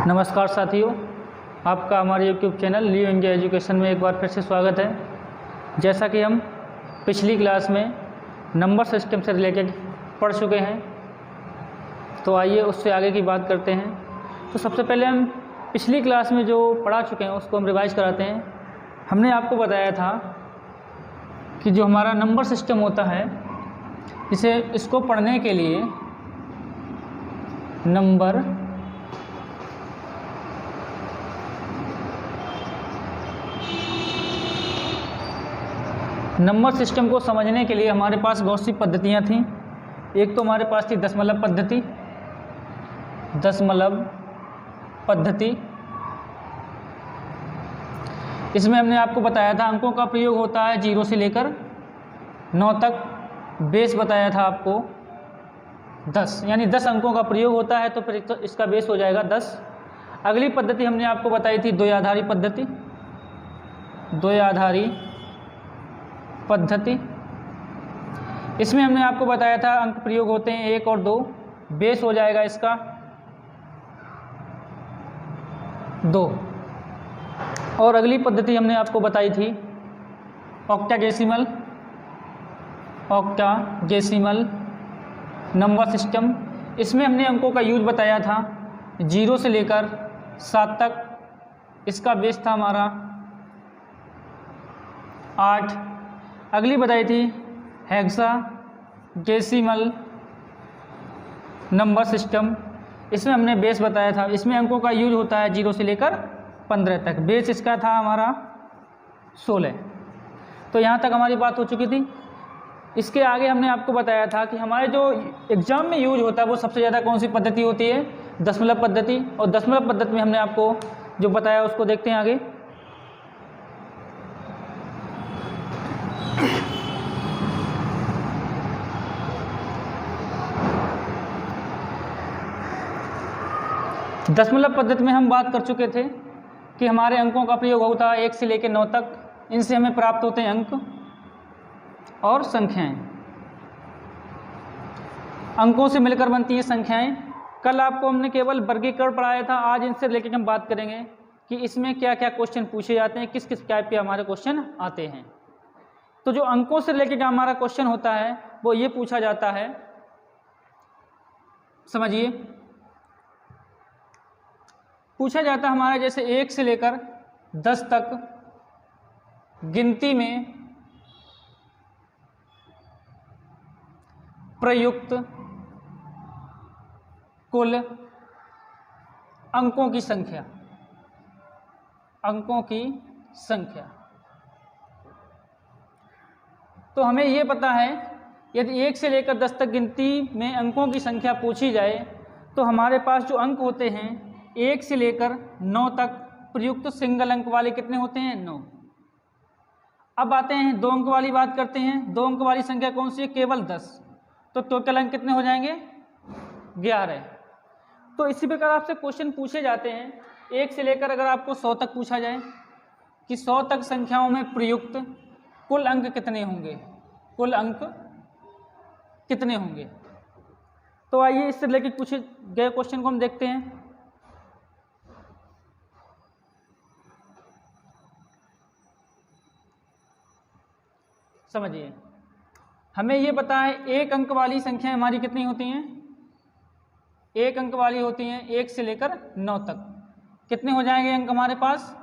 नमस्कार साथियों, आपका हमारे YouTube channel new India education में एक बार फिर से स्वागत है। जैसा कि हम पिछली क्लास में नंबर सिस्टम से रिलेटेड पढ़ चुके हैं, तो आइए उससे आगे की बात करते हैं। तो सबसे पहले हम पिछली क्लास में जो पढ़ा चुके हैं उसको हम रिवाइज कराते हैं। हमने आपको बताया था कि जो हमारा नंबर सिस्टम होता है, इसको पढ़ने के लिए नंबर सिस्टम को समझने के लिए हमारे पास बहुत सी पद्धतियाँ थीं। एक तो हमारे पास थी दशमलव पद्धति। इसमें हमने आपको बताया था अंकों का प्रयोग होता है 0 से लेकर 9 तक। बेस बताया था आपको 10, यानी 10 अंकों का प्रयोग होता है, तो फिर तो इसका बेस हो जाएगा 10। अगली पद्धति हमने आपको बताई थी द्वयाधारी पद्धति। इसमें हमने आपको बताया था अंक प्रयोग होते हैं 1 और 2, बेस हो जाएगा इसका 2। और अगली पद्धति हमने आपको बताई थी ऑक्टाडेसिमल नंबर सिस्टम। इसमें हमने अंकों का यूज बताया था 0 से लेकर 7 तक। इसका बेस था हमारा 8। अगली बताई थी हेक्साडेसिमल नंबर सिस्टम। इसमें हमने बेस बताया था, इसमें अंकों का यूज होता है 0 से लेकर 15 तक। बेस इसका था हमारा 16। तो यहाँ तक हमारी बात हो चुकी थी। इसके आगे हमने आपको बताया था कि हमारे जो एग्ज़ाम में यूज होता है वो सबसे ज़्यादा कौन सी पद्धति होती है, दशमलव पद्धति। और दशमलव पद्धति में हमने आपको जो बताया उसको देखते हैं आगे। दशमलव पद्धति में हम बात कर चुके थे कि हमारे अंकों का प्रयोग होता है 1 से लेकर 9 तक। इनसे हमें प्राप्त होते हैं अंक और संख्याएं। अंकों से मिलकर बनती हैं संख्याएं। कल आपको हमने केवल वर्गीकरण पढ़ाया था, आज इनसे रिलेटेड हम बात करेंगे कि इसमें क्या क्या क्वेश्चन पूछे जाते हैं, किस किस टाइप के हमारे क्वेश्चन आते हैं। तो जो अंकों से रिलेटेड हमारा क्वेश्चन होता है वो ये पूछा जाता है, समझिए, पूछा जाता है हमारा जैसे 1 से लेकर 10 तक गिनती में प्रयुक्त कुल अंकों की संख्या। तो हमें ये पता है यदि 1 से लेकर 10 तक गिनती में अंकों की संख्या पूछी जाए तो हमारे पास जो अंक होते हैं 1 से लेकर 9 तक प्रयुक्त सिंगल अंक वाले कितने होते हैं, 9। अब आते हैं 2 अंक वाली बात करते हैं। 2 अंक वाली संख्या कौन सी है, केवल 10। तो टोटल अंक कितने हो जाएंगे, 11। तो इसी प्रकार आपसे क्वेश्चन पूछे जाते हैं 1 से लेकर अगर आपको 100 तक पूछा जाए कि 100 तक संख्याओं में प्रयुक्त कुल अंक कितने होंगे। तो आइए इससे रिलेटेड पूछे गए क्वेश्चन को हम देखते हैं। समझिए, हमें ये पता है 1 अंक वाली संख्या हमारी कितनी होती हैं, 1 अंक वाली होती हैं 1 से लेकर 9 तक। कितने हो जाएंगे अंक हमारे पास,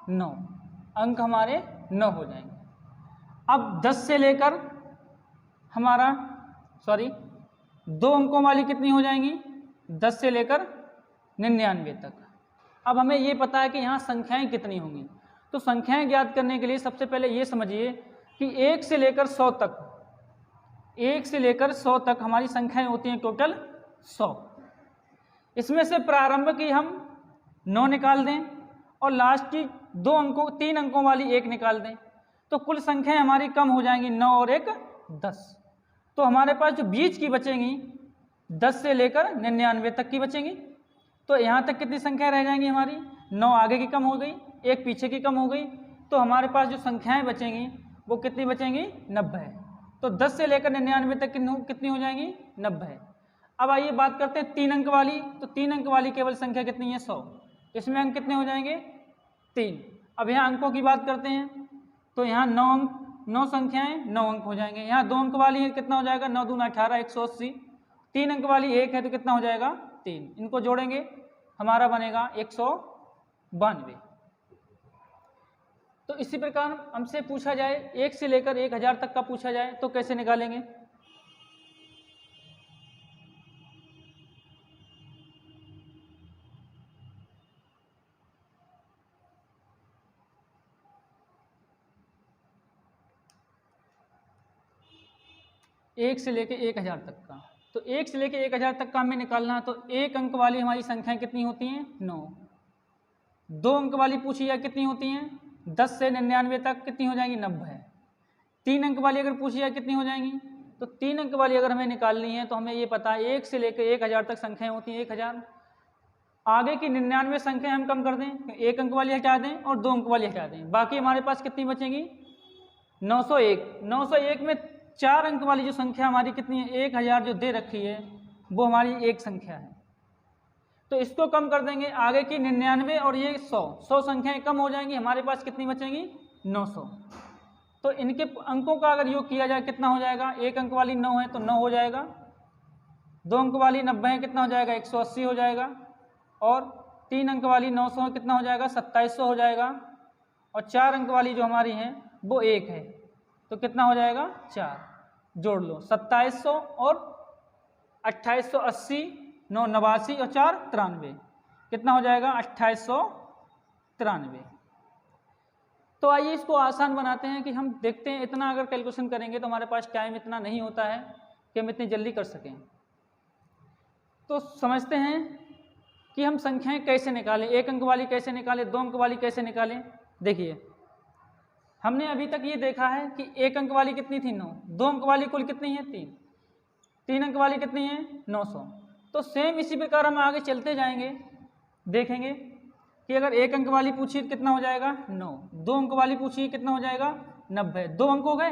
9 अंक हमारे 9 हो जाएंगे। अब 10 से लेकर 2 अंकों वाली कितनी हो जाएंगी, 10 से लेकर 99 तक। अब हमें ये पता है कि यहाँ संख्याएं कितनी होंगी। तो संख्याएं ज्ञात करने के लिए सबसे पहले ये समझिए कि 1 से लेकर 100 तक हमारी संख्याएं होती हैं टोटल 100। इसमें से प्रारंभ की हम 9 निकाल दें और लास्ट की 3 अंकों वाली 1 निकाल दें, तो कुल संख्याएं हमारी कम हो जाएंगी, 9 और 1 10। तो हमारे पास जो बीच की बचेंगी 10 से लेकर 99 तक की बचेंगी। तो यहाँ तक कितनी संख्या रह जाएंगी हमारी, 9 आगे की कम हो गई, 1 पीछे की कम हो गई। तो हमारे पास जो संख्याएं बचेंगी वो कितनी बचेंगी, 90। तो 10 से लेकर 99 तक कितनी हो जाएंगी, 90। अब आइए बात करते हैं 3 अंक वाली। तो 3 अंक वाली केवल संख्या कितनी है? 100। इसमें अंक कितने हो जाएंगे? 3। अब यहाँ अंकों की बात करते हैं तो यहाँ 9 अंक, 9 संख्याएं 9 अंक हो जाएंगे। यहाँ 2 अंक वाली है, कितना हो जाएगा? 9 दूना 18, 180। 3 अंक वाली 1 है तो कितना हो जाएगा? 3। इनको जोड़ेंगे हमारा बनेगा 192। तो इसी प्रकार हमसे पूछा जाए 1 से लेकर 1000 तक का पूछा जाए तो कैसे निकालेंगे? एक से लेकर 1000 तक का, तो 1 से लेकर 1000 तक का हमें निकालना है। तो 1 अंक वाली हमारी संख्याएं कितनी होती हैं? 9। 2 अंक वाली पूछी जाए कितनी होती हैं? 10 से 99 तक कितनी हो जाएंगी? 90। 3 अंक वाली अगर पूछी जाए कितनी हो जाएंगी? तो 3 अंक वाली अगर हमें निकालनी है तो हमें ये पता है 1 से लेकर 1000 तक संख्याएं होती हैं 1000। आगे की 99 संख्याएं हम कम कर दें, 1 अंक वाली हटा दें और 2 अंक वाली हटा दें, बाकी हमारे पास कितनी बचेंगी? 901। 901 में 4 अंक वाली जो संख्या हमारी कितनी है? 1000 जो दे रखी है वो हमारी एक संख्या है, तो इसको कम कर देंगे। आगे की 99 और ये 100 संख्याएं कम हो जाएंगी, हमारे पास कितनी बचेंगी? 900। तो इनके अंकों का अगर योग किया जाए कितना हो जाएगा? 1 अंक वाली 9 है तो 9 हो जाएगा, 2 अंक वाली 90 है कितना हो जाएगा? 180 हो जाएगा, और 3 अंक वाली 900 है कितना हो जाएगा? 2700 हो जाएगा, और 4 अंक वाली जो हमारी है वो 1 है तो कितना हो जाएगा? 4। जोड़ लो 2700 और 2880, 9 89 और 4 93, कितना हो जाएगा? 2893। तो आइए इसको आसान बनाते हैं कि हम देखते हैं इतना अगर कैलकुलेशन करेंगे तो हमारे पास टाइम इतना नहीं होता है कि हम इतनी जल्दी कर सकें। तो समझते हैं कि हम संख्याएं कैसे निकालें, 1 अंक वाली कैसे निकालें, 2 अंक वाली कैसे निकालें। देखिए हमने अभी तक ये देखा है कि 1 अंक वाली कितनी थी? 9। 2 अंक वाली कुल कितनी है? 3। 3 अंक वाली कितनी है? 900। तो सेम इसी प्रकार हम आगे चलते जाएंगे, देखेंगे कि अगर 1 अंक वाली पूछी कितना हो जाएगा? 9। 2 अंक वाली पूछी कितना हो जाएगा? 90। 2 अंक हो गए।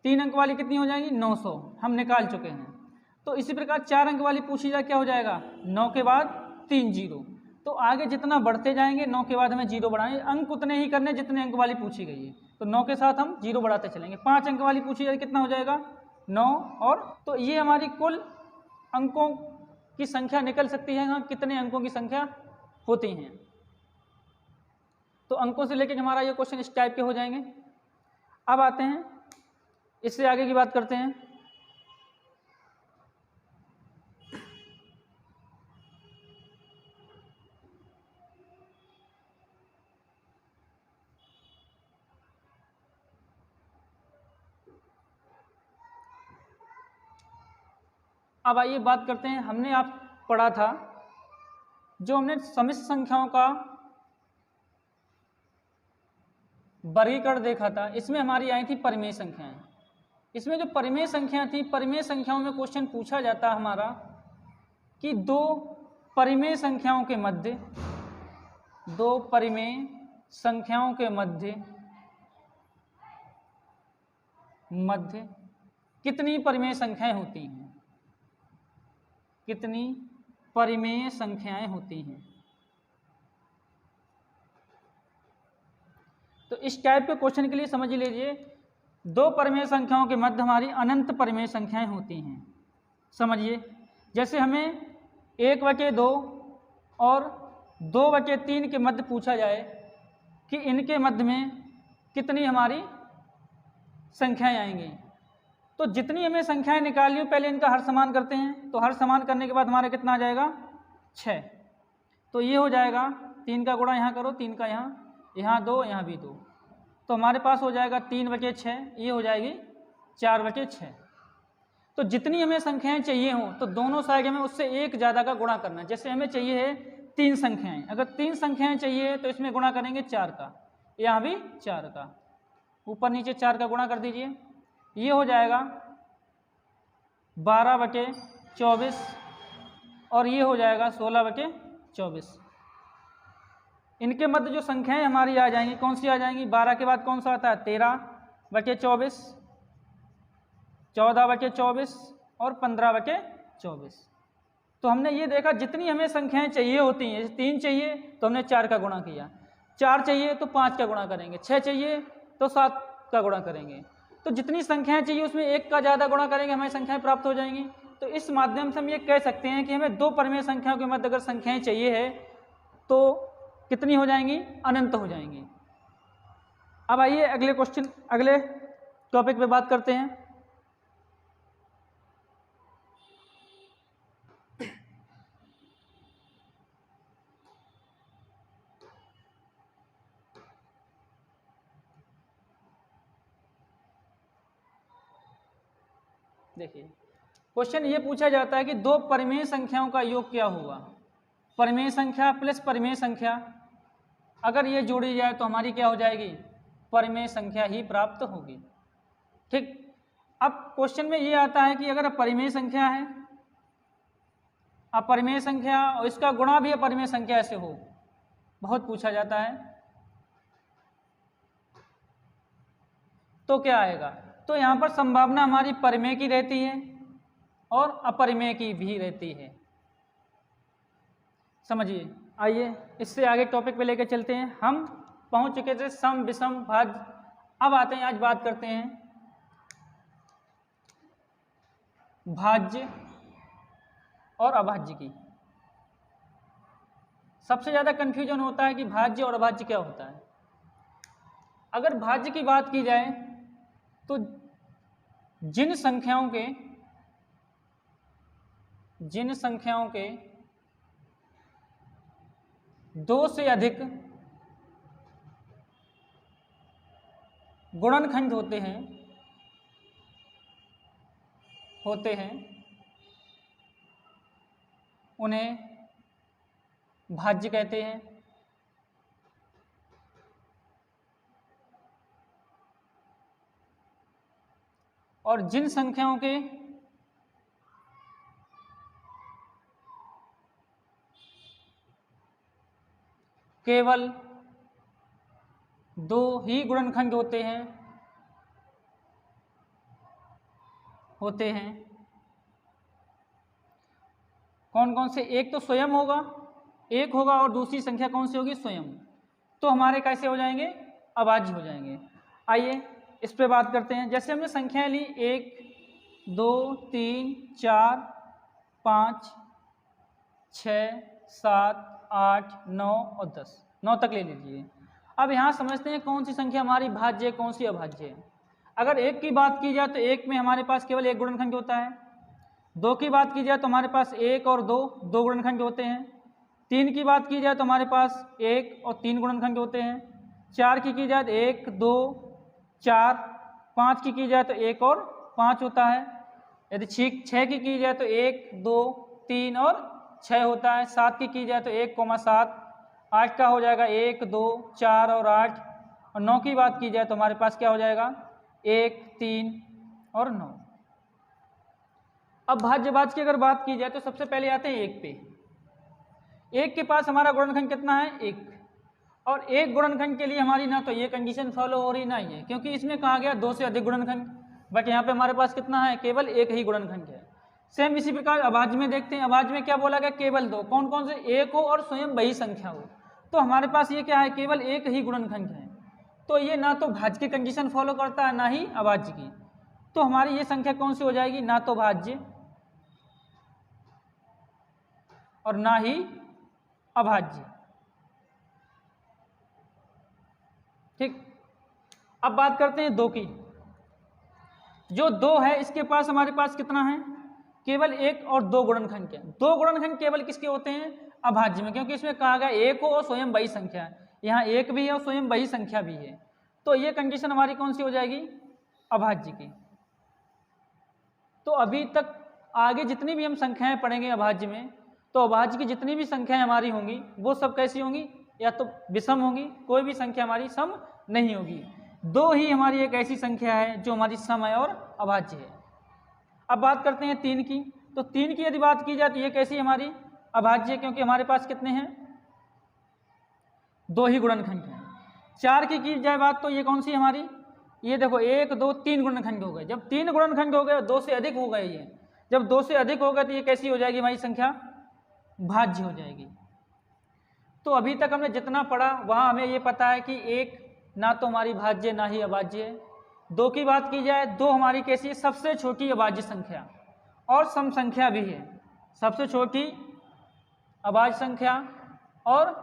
3 अंक वाली कितनी हो जाएगी? 900 हम निकाल चुके हैं। तो इसी प्रकार 4 अंक वाली पूछी जाए क्या हो जाएगा? 9 के बाद 3 जीरो। तो आगे जितना बढ़ते जाएंगे 9 के बाद हमें जीरो बढ़ाएंगे, अंक उतने ही करने जितने अंक वाली पूछी गई है, तो 9 के साथ हम जीरो बढ़ाते चलेंगे। 5 अंक वाली पूछी जाए कितना हो जाएगा? 9। और तो ये हमारी कुल अंकों की संख्या निकल सकती है। हाँ, कितने अंकों की संख्या होती हैं। तो अंकों से लेकर हमारा ये क्वेश्चन इस टाइप के हो जाएंगे। अब आते हैं इससे आगे की बात करते हैं। अब आइए बात करते हैं, हमने आप पढ़ा था जो हमने समिश्र संख्याओं का वर्गीकरण देखा था, इसमें हमारी आई थी परिमेय संख्याएं। इसमें जो परिमेय संख्या थी, परिमेय संख्याओं में क्वेश्चन पूछा जाता हमारा कि दो परिमेय संख्याओं के मध्य कितनी परिमेय संख्याएं होती हैं? कितनी परिमेय संख्याएं होती हैं? तो इस टाइप के क्वेश्चन के लिए समझ लीजिए, दो परिमेय संख्याओं के मध्य हमारी अनंत परिमेय संख्याएं होती हैं। समझिए, जैसे हमें 1/2 और 2/3 के मध्य पूछा जाए कि इनके मध्य में कितनी हमारी संख्याएं आएंगी, तो जितनी हमें संख्याएं निकालनी हो पहले इनका हर समान करते हैं। तो हर समान करने के बाद हमारा कितना आ जाएगा? 6। तो ये हो जाएगा 3 का गुणा यहाँ करो, 3 का यहाँ 2, यहाँ भी 2, तो हमारे पास हो जाएगा 3/6, ये हो जाएगी 4/6। तो जितनी हमें संख्याएं चाहिए हों तो दोनों साइड में उससे एक ज़्यादा का गुणा करना है। जैसे हमें चाहिए है 3 संख्याएं, अगर 3 संख्याएं चाहिए तो इसमें गुणा करेंगे 4 का, यहाँ भी 4 का, ऊपर नीचे 4 का गुणा कर दीजिए, ये हो जाएगा 12/24 और ये हो जाएगा 16/24। इनके मध्य जो संख्याएं हमारी आ जाएंगी, कौन सी आ जाएंगी? 12 के बाद कौन सा आता है? 13/24, 14/24 और 15/24। 24। तो हमने ये देखा जितनी हमें संख्याएं चाहिए होती हैं, जैसे 3 चाहिए तो हमने 4 का गुणा किया, 4 चाहिए तो 5 का गुणा करेंगे, 6 चाहिए तो 7 का गुणा करेंगे। तो जितनी संख्याएं चाहिए उसमें 1 का ज़्यादा गुणा करेंगे, हमें संख्याएं प्राप्त हो जाएंगी। तो इस माध्यम से हम ये कह सकते हैं कि हमें 2 परिमेय संख्याओं के मध्य अगर संख्याएं चाहिए है तो कितनी हो जाएंगी? अनंत हो जाएंगी। अब आइए अगले क्वेश्चन, अगले टॉपिक पे बात करते हैं। देखिए क्वेश्चन ये पूछा जाता है कि 2 परिमेय संख्याओं का योग क्या होगा? परिमेय संख्या प्लस परिमेय संख्या अगर ये जोड़ी जाए तो हमारी क्या हो जाएगी? परिमेय संख्या ही प्राप्त होगी। ठीक, अब क्वेश्चन में ये आता है कि अगर परिमेय संख्या है, अपरिमेय संख्या और इसका गुणा भी अपरिमेय संख्या से हो, बहुत पूछा जाता है, तो क्या आएगा? तो यहाँ पर संभावना हमारी परिमेय की रहती है और अपरिमेय की भी रहती है। समझिए, आइए इससे आगे टॉपिक पे लेकर चलते हैं। हम पहुंच चुके थे सम विषम भाज्य, अब आते हैं, आज बात करते हैं भाज्य और अभाज्य की। सबसे ज़्यादा कन्फ्यूजन होता है कि भाज्य और अभाज्य क्या होता है। अगर भाज्य की बात की जाए तो जिन संख्याओं के 2 से अधिक गुणनखंड होते हैं उन्हें भाज्य कहते हैं। और जिन संख्याओं के केवल 2 ही गुणनखंड होते हैं कौन कौन से? एक तो स्वयं होगा, एक होगा, और दूसरी संख्या कौन सी होगी? स्वयं। तो हमारे कैसे हो जाएंगे? अभाज्य हो जाएंगे। आइए इस पे बात करते हैं। जैसे हमने संख्याएं ली 1 2 3 4 5 6 7 8 9 और 10, 9 तक ले लीजिए। अब यहाँ समझते हैं कौन सी संख्या हमारी भाज्य है, कौन सी अभाज्य है। अगर 1 की बात की जाए तो 1 में हमारे पास केवल 1 गुणनखंड होता है। 2 की बात की जाए तो हमारे पास 1 और 2 गुणनखंड होते हैं। 3 की बात की जाए तो हमारे पास 1 और 3 गुणनखंड होते हैं। 4 की जाए तो 1 2 4, 5 की जाए तो 1 और 5 होता है। यदि 6 की जाए तो 1 2 3 और 6 होता है। 7 की जाए तो 1 7, 8 का हो जाएगा 1 2 4 और 8, और 9 की बात की जाए तो हमारे पास क्या हो जाएगा? 1 3 और 9। अब भाज्य की अगर बात की जाए तो सबसे पहले आते हैं 1 पे। 1 के पास हमारा गुणनखंड कितना है? 1। और 1 गुणनखंड के लिए हमारी ना तो ये कंडीशन फॉलो हो रही ना ये, क्योंकि इसमें कहा गया 2 से अधिक गुणनखंड, बट यहाँ पे हमारे पास कितना है? केवल 1 ही गुणनखंड है। सेम इसी प्रकार अभाज्य में देखते हैं। अभाज्य में क्या बोला गया? केवल 2। कौन कौन से? 1 हो और स्वयं वही संख्या हो। तो हमारे पास ये क्या है? केवल 1 ही गुणनखंड है। तो ये ना तो भाज्य की कंडीशन फॉलो करता है ना ही अभाज्य की। तो हमारी ये संख्या कौन सी हो जाएगी? ना तो भाज्य और ना ही अभाज्य। ठीक, अब बात करते हैं 2 की। जो 2 है इसके पास हमारे पास कितना है? केवल 1 और 2 गुणनखंड के। 2 गुणनखंड केवल किसके होते हैं? अभाज्य में, क्योंकि इसमें कहा गया 1 हो और स्वयं वही संख्या है। यहाँ 1 भी है और स्वयं वही संख्या भी है। तो ये कंडीशन हमारी कौन सी हो जाएगी? अभाज्य की। तो अभी तक आगे जितनी भी हम संख्याएं पढ़ेंगे अभाज्य में, तो अभाज्य की जितनी भी संख्याएं हमारी होंगी वो सब कैसी होंगी? या तो विषम होंगी, कोई भी संख्या हमारी सम नहीं होगी। 2 ही हमारी एक ऐसी संख्या है जो हमारी सम है और अभाज्य है। अब बात करते हैं 3 की। तो 3 की यदि बात की जाए तो ये कैसी हमारी? अभाज्य है, क्योंकि हमारे पास कितने हैं? 2 ही गुणनखंड हैं। 4 की जाए बात तो ये कौन सी हमारी? ये देखो 1 2 3 गुणनखंड हो गए। जब 3 गुणनखंड हो गए, 2 से अधिक हो गए ये, जब 2 से अधिक होगा तो ये कैसी हो जाएगी हमारी संख्या? भाज्य हो जाएगी। तो अभी तक हमने जितना पढ़ा वहाँ हमें ये पता है कि 1 ना तो हमारी भाज्य ना ही अभाज्य है। 2 की बात की जाए, 2 हमारी कैसी है? सबसे छोटी अभाज्य संख्या और सम संख्या भी है। सबसे छोटी अभाज्य संख्या और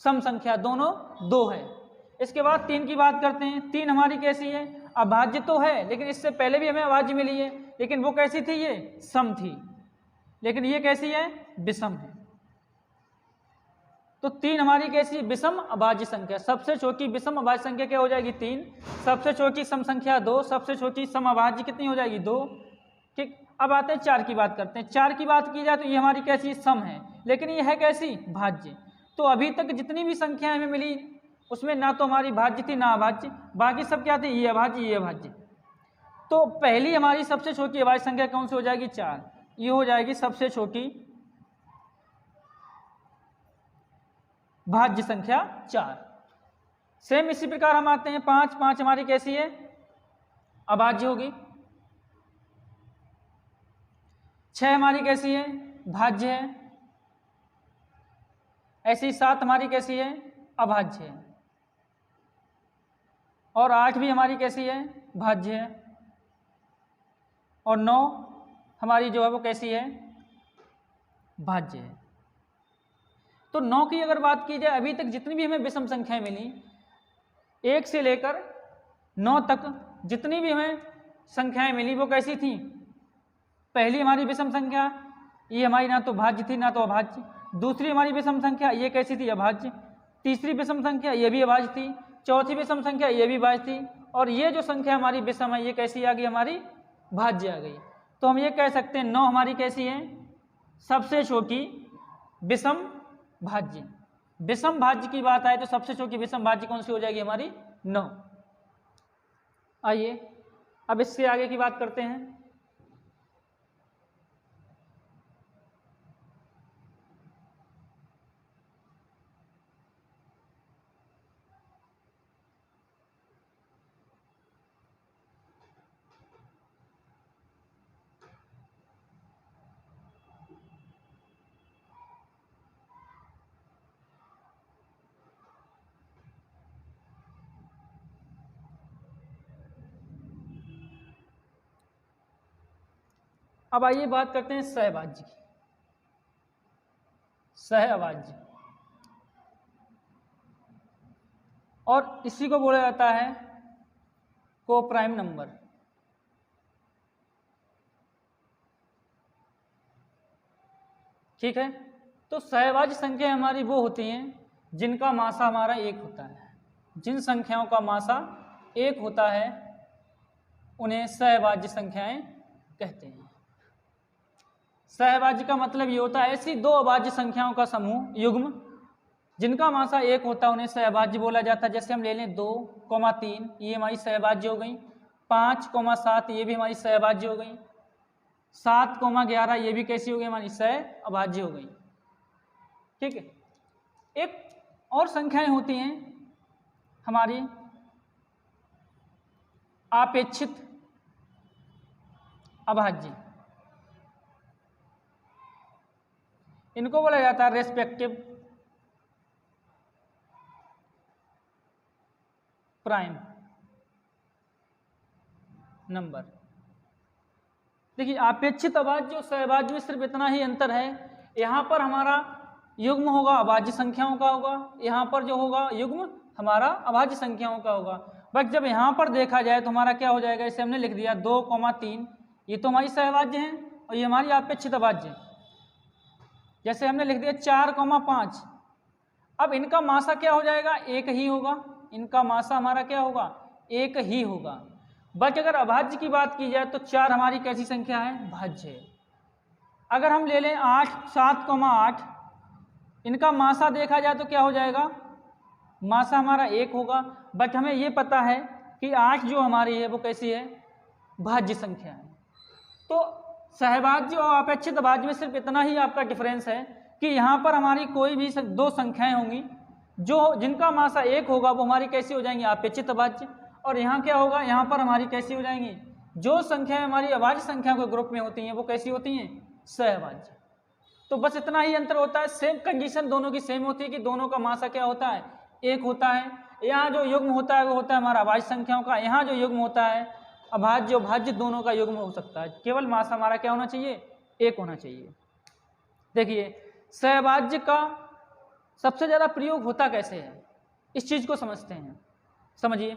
सम संख्या दोनों 2 है। इसके बाद 3 की बात करते हैं। 3 हमारी कैसी है? अभाज्य तो है, लेकिन इससे पहले भी हमें अभाज्य मिली है, लेकिन वो कैसी थी? ये सम थी, लेकिन ये कैसी है? विषम है। तो 3 हमारी कैसी है? विषम अभाज्य संख्या। सबसे छोटी विषम अभाज्य संख्या क्या हो जाएगी? 3। सबसे छोटी सम संख्या 2। सबसे छोटी सम अभाज्य कितनी हो जाएगी? 2। ठीक, अब आते हैं 4 की बात करते हैं। 4 की बात की जाए तो ये हमारी कैसी? सम है, लेकिन ये है कैसी? भाज्य। तो अभी तक जितनी भी संख्याएं हमें मिली उसमें ना तो हमारी भाज्य थी ना अभाज्य, बाकी सब क्या थे? ये अभाज्य ये अभाज्य। तो पहली हमारी सबसे छोटी अभाज्य संख्या कौन सी हो जाएगी? 4। ये हो जाएगी सबसे छोटी भाज्य संख्या 4। सेम इसी प्रकार हम आते हैं 5। 5 हमारी कैसी है? अभाज्य होगी। 6 हमारी कैसी है? भाज्य है। ऐसी 7 हमारी कैसी है? अभाज्य है। और 8 भी हमारी कैसी है? भाज्य है। और 9 हमारी जो है वो कैसी है? भाज्य है। तो 9 की अगर बात की जाए, अभी तक जितनी भी हमें विषम संख्याएं मिली 1 से लेकर 9 तक जितनी भी हमें संख्याएं मिली वो कैसी थी? पहली हमारी विषम संख्या ये हमारी ना तो भाज्य थी ना तो अभाज्य। दूसरी हमारी विषम संख्या ये कैसी थी? अभाज्य। तीसरी विषम संख्या ये भी अभाज्य थी। चौथी विषम संख्या ये भी भाज्य थी। और ये जो संख्या हमारी विषम है ये कैसी आ गई? हमारी भाज्य आ गई। तो हम ये कह सकते हैं 9 हमारी कैसी है? सबसे छोटी विषम भाज्य। विषम भाज्य की बात आए तो सबसे छोटी विषम भाज्य कौन सी हो जाएगी? हमारी 9। आइए अब इससे आगे की बात करते हैं। अब आइए बात करते हैं सहभाज्य की। सहअभाज्य, और इसी को बोला जाता है को प्राइम नंबर। ठीक है, तो सहभाज्य संख्या हमारी वो होती हैं जिनका मासा हमारा 1 होता है। जिन संख्याओं का मासा 1 होता है उन्हें सहभाज्य संख्याएं कहते हैं। सहभाज्य का मतलब ये होता है ऐसी 2 अभाज्य संख्याओं का समूह युग्म जिनका मासा 1 होता है उन्हें सहभाज्य बोला जाता है। जैसे हम ले लें 2, 3 ये हमारी सहभाज्य हो गई। 5, 7 ये भी हमारी सहभाज्य हो गई। 7, 11 ये भी कैसी हो गई? हमारी सहअभाज्य हो गई। ठीक है, एक और संख्याएं होती हैं हमारी आपेक्षित अभाज्य। इनको बोला जाता है रेस्पेक्टिव प्राइम नंबर। देखिए आपेक्षित अभाज्य और सहभाज्य में सिर्फ इतना ही अंतर है, यहाँ पर हमारा युग्म होगा अभाज्य संख्याओं का होगा, यहाँ पर जो होगा युग्म हमारा अभाज्य संख्याओं का होगा। बट जब यहाँ पर देखा जाए तो हमारा क्या हो जाएगा? इसे हमने लिख दिया 2, 3 ये तो हमारी सहभाज्य हैं और ये हमारी आपेक्षित अभाज्य। जैसे हमने लिख दिया 4, 5 अब इनका मासा क्या हो जाएगा? 1 ही होगा। इनका मासा हमारा क्या होगा? 1 ही होगा। बट अगर अभाज्य की बात की जाए तो 4 हमारी कैसी संख्या है? भाज्य है। अगर हम ले लें 7, 8 इनका मासा देखा जाए तो क्या हो जाएगा? मासा हमारा 1 होगा। बट हमें ये पता है कि 8 जो हमारी है वो कैसी है? भाज्य संख्या है। तो सहभाज्य और अपेक्षित अभाज्य में सिर्फ इतना ही आपका डिफरेंस है कि यहाँ पर हमारी कोई भी 2 संख्याएं होंगी जो जिनका मासा 1 होगा वो हमारी कैसी हो जाएंगी? अपेक्षित अभाज्य। और यहाँ क्या होगा? यहाँ पर हमारी कैसी हो जाएंगी? जो संख्याएं हमारी अभाज्य संख्या के ग्रुप में होती हैं वो कैसी होती हैं? सहअभाज्य। तो बस इतना ही अंतर होता है, सेम कंडीशन दोनों की सेम होती है कि दोनों का मासा क्या होता है? एक होता है। यहाँ जो युग्म होता है वो होता है हमारा अभाज्य संख्याओं का, यहाँ जो युग्म होता है अभाज्य भाज्य दोनों का युग्म हो सकता है। केवल मासा हमारा क्या होना चाहिए? एक होना चाहिए। देखिए सहअभाज्य का सबसे ज़्यादा प्रयोग होता कैसे है, इस चीज़ को समझते हैं। समझिए,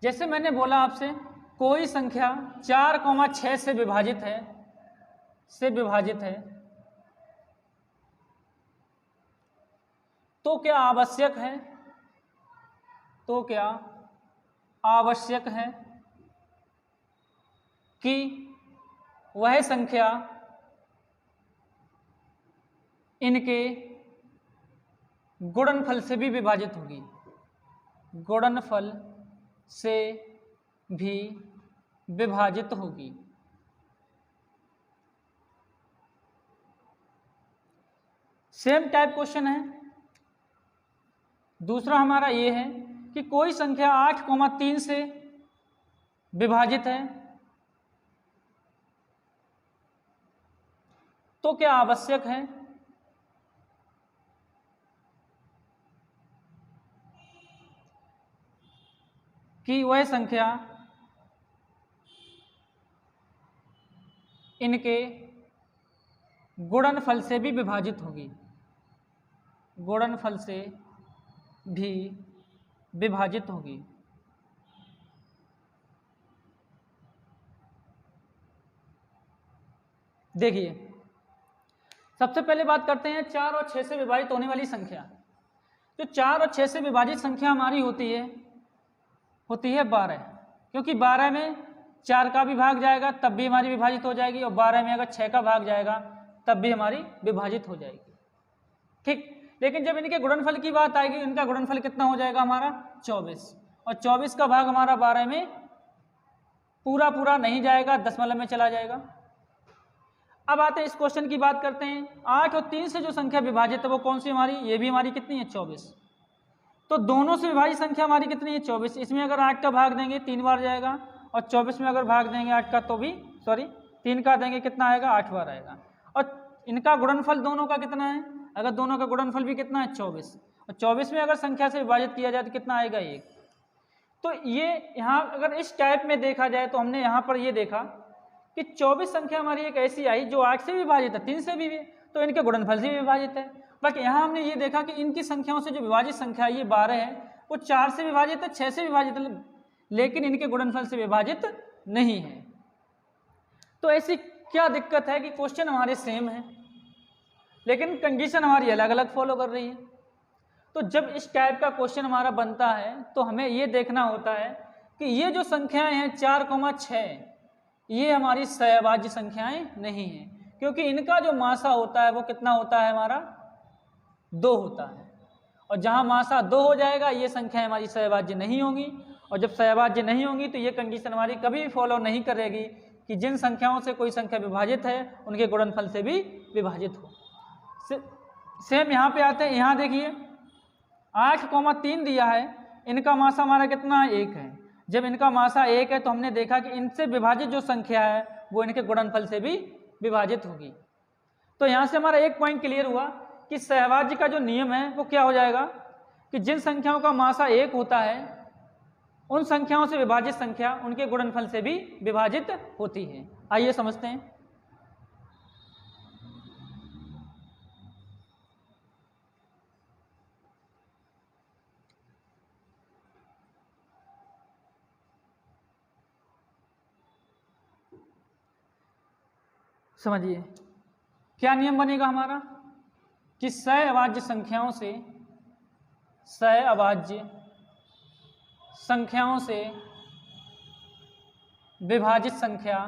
जैसे मैंने बोला आपसे कोई संख्या 4,6 से विभाजित है तो क्या आवश्यक है कि वह संख्या इनके गुणनफल से भी विभाजित होगी? गुणनफल से भी विभाजित होगी। सेम टाइप क्वेश्चन है। दूसरा हमारा ये है कि कोई संख्या 8,3 से विभाजित है तो क्या आवश्यक है कि वह संख्या इनके गुणनफल से भी विभाजित होगी? गुणनफल से भी विभाजित होगी। देखिए सबसे पहले बात करते हैं 4 और 6 से विभाजित होने वाली संख्या। जो 4 और 6 से विभाजित संख्या हमारी होती है 12, क्योंकि 12 में 4 का भी भाग जाएगा तब भी हमारी विभाजित हो जाएगी, और 12 में अगर 6 का भाग जाएगा तब भी हमारी विभाजित हो जाएगी। ठीक, लेकिन जब इनके गुणनफल की बात आएगी, इनका गुणनफल कितना हो जाएगा हमारा? 24, और 24 का भाग हमारा 12 में पूरा नहीं जाएगा, दशमलव में चला जाएगा। अब आते हैं इस क्वेश्चन की बात करते हैं। 8 और 3 से जो संख्या विभाजित है वो कौन सी हमारी? ये भी हमारी कितनी है? 24। तो दोनों से विभाजित संख्या हमारी कितनी है? 24। इसमें अगर 8 का भाग देंगे 3 बार जाएगा, और 24 में अगर भाग देंगे 8 का तो भी 3 का देंगे कितना आएगा? 8 बार आएगा। और इनका गुणनफल दोनों का कितना है? अगर दोनों का गुणनफल भी कितना है? 24, और 24 में अगर संख्या से विभाजित किया जाए तो कितना आएगा? 1। तो ये यहाँ अगर इस टाइप में देखा जाए तो हमने यहाँ पर ये देखा कि 24 संख्या हमारी एक ऐसी आई जो 8 से विभाजित है, 3 से भी, तो इनके गुणनफल से भी विभाजित है। बाकी यहाँ हमने ये देखा कि इनकी संख्याओं से जो विभाजित संख्या ये 12 है वो 4 से विभाजित है, 6 से विभाजित है, लेकिन इनके गुणनफल से विभाजित नहीं है। तो ऐसी क्या दिक्कत है कि क्वेश्चन हमारे सेम है लेकिन कंडीशन हमारी अलग अलग फॉलो कर रही है। तो जब इस टाइप का क्वेश्चन हमारा बनता है तो हमें ये देखना होता है कि ये जो संख्याएं हैं 4,6 ये हमारी सहअभाज्य संख्याएं नहीं हैं, क्योंकि इनका जो मासा होता है वो कितना होता है हमारा? 2 होता है, और जहां मासा 2 हो जाएगा ये संख्याएं हमारी सहअभाज्य नहीं होंगी, और जब सहअभाज्य नहीं होंगी तो ये कंडीशन हमारी कभी भी फॉलो नहीं करेगी कि जिन संख्याओं से कोई संख्या विभाजित है उनके गुणनफल से भी विभाजित हो। सेम यहाँ पे आते हैं। यहाँ देखिए 8,3 दिया है, इनका मासा हमारा कितना है? 1 है। जब इनका मासा 1 है तो हमने देखा कि इनसे विभाजित जो संख्या है वो इनके गुणनफल से भी विभाजित होगी। तो यहाँ से हमारा एक पॉइंट क्लियर हुआ कि सहअभाज्य का जो नियम है वो क्या हो जाएगा कि जिन संख्याओं का मासा 1 होता है उन संख्याओं से विभाजित संख्या उनके गुणनफल से भी विभाजित होती है। आइए समझते हैं। समझिए क्या नियम बनेगा हमारा कि सहअभाज्य संख्याओं से विभाजित संख्या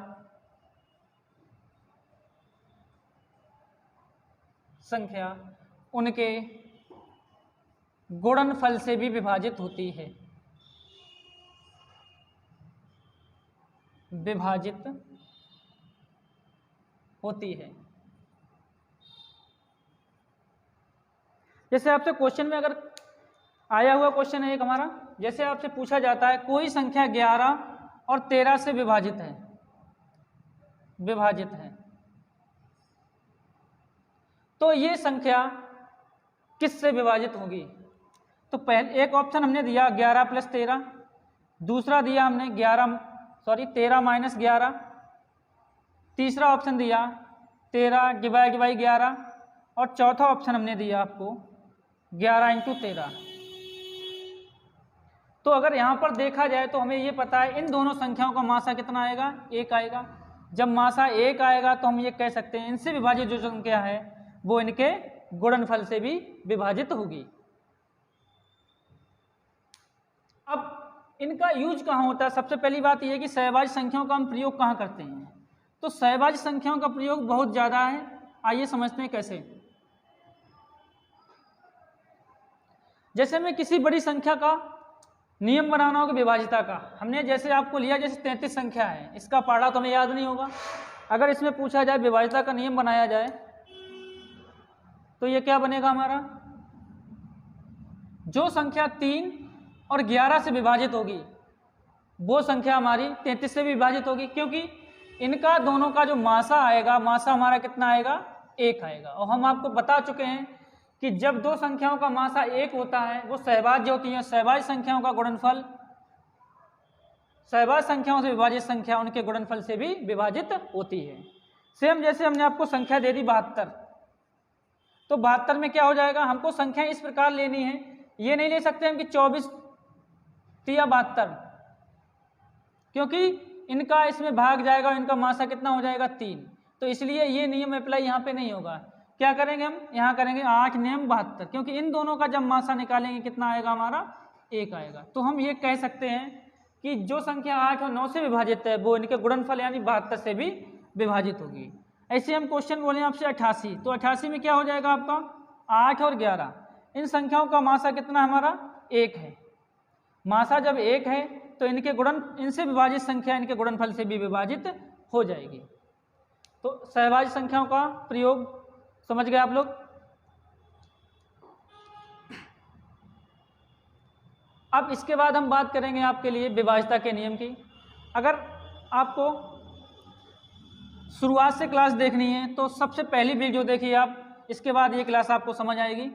उनके गुणनफल से भी विभाजित होती है। विभाजित होती है। जैसे आपसे क्वेश्चन में अगर आया हुआ क्वेश्चन है एक हमारा, जैसे आपसे पूछा जाता है कोई संख्या 11 और 13 से विभाजित है, तो ये संख्या किससे विभाजित होगी? तो पहले एक ऑप्शन हमने दिया 11 + 13, दूसरा दिया हमने 13 - 11, तीसरा ऑप्शन दिया 13 ÷ 11 और चौथा ऑप्शन हमने दिया आपको 11 × 13। तो अगर यहाँ पर देखा जाए तो हमें ये पता है इन दोनों संख्याओं का मासा कितना आएगा? 1 आएगा। जब मासा 1 आएगा तो हम ये कह सकते हैं इनसे विभाजित जो संख्या है वो इनके गुणनफल से भी विभाजित होगी। अब इनका यूज कहाँ होता है? सबसे पहली बात यह है कि सहभाज्य संख्याओं का हम प्रयोग कहाँ करते हैं? तो सहभाज्य संख्याओं का प्रयोग बहुत ज़्यादा है। आइए समझते हैं कैसे। जैसे मैं किसी बड़ी संख्या का नियम बनाना होगा विभाजिता का, हमने जैसे आपको लिया, जैसे 33 संख्या है, इसका पढ़ा तो हमें याद नहीं होगा। अगर इसमें पूछा जाए विभाजिता का नियम बनाया जाए तो ये क्या बनेगा हमारा? जो संख्या 3 और 11 से विभाजित होगी वो संख्या हमारी 33 से भी विभाजित होगी, क्योंकि इनका दोनों का जो मासा आएगा, मासा हमारा कितना आएगा? 1 आएगा। और हम आपको बता चुके हैं कि जब दो संख्याओं का मासा 1 होता है वो सहभाज्य होती है। सहभाज्य संख्याओं का गुणनफल सहभाज्य संख्याओं से विभाजित संख्या उनके गुणनफल से भी विभाजित होती है। सेम जैसे हमने आपको संख्या दे दी 72, तो 72 में क्या हो जाएगा? हमको संख्या इस प्रकार लेनी है, ये नहीं ले सकते हम कि 24 या 72, क्योंकि इनका इसमें भाग जाएगा, इनका मासा कितना हो जाएगा? 3। तो इसलिए ये नियम अप्लाई यहाँ पे नहीं होगा। क्या करेंगे हम? यहाँ करेंगे 8 नियम 72, क्योंकि इन दोनों का जब मासा निकालेंगे कितना आएगा हमारा? 1 आएगा। तो हम ये कह सकते हैं कि जो संख्या 8 और 9 से विभाजित है वो इनके गुणनफल यानी 72 से भी विभाजित होगी। ऐसे हम क्वेश्चन बोले आपसे 88, तो 88 में क्या हो जाएगा आपका? 8 और 11, इन संख्याओं का मासा कितना हमारा? 1 है। मासा जब 1 है तो इनसे विभाजित संख्या इनके गुणनफल से भी विभाजित हो जाएगी। तो सहभाज्य संख्याओं का प्रयोग समझ गए आप लोग। अब इसके बाद हम बात करेंगे आपके लिए विभाज्यता के नियम की। अगर आपको शुरुआत से क्लास देखनी है तो सबसे पहली वीडियो देखिए आप, इसके बाद ये क्लास आपको समझ आएगी।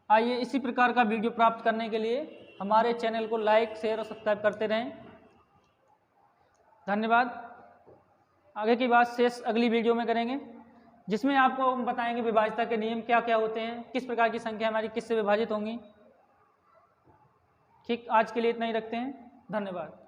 आइए इसी प्रकार का वीडियो प्राप्त करने के लिए हमारे चैनल को लाइक, शेयर और सब्सक्राइब करते रहें। धन्यवाद। आगे की बात शेष अगली वीडियो में करेंगे, जिसमें आपको हम बताएंगे विभाज्यता के नियम क्या क्या होते हैं, किस प्रकार की संख्या हमारी किससे विभाजित होंगी। ठीक, आज के लिए इतना ही रखते हैं। धन्यवाद।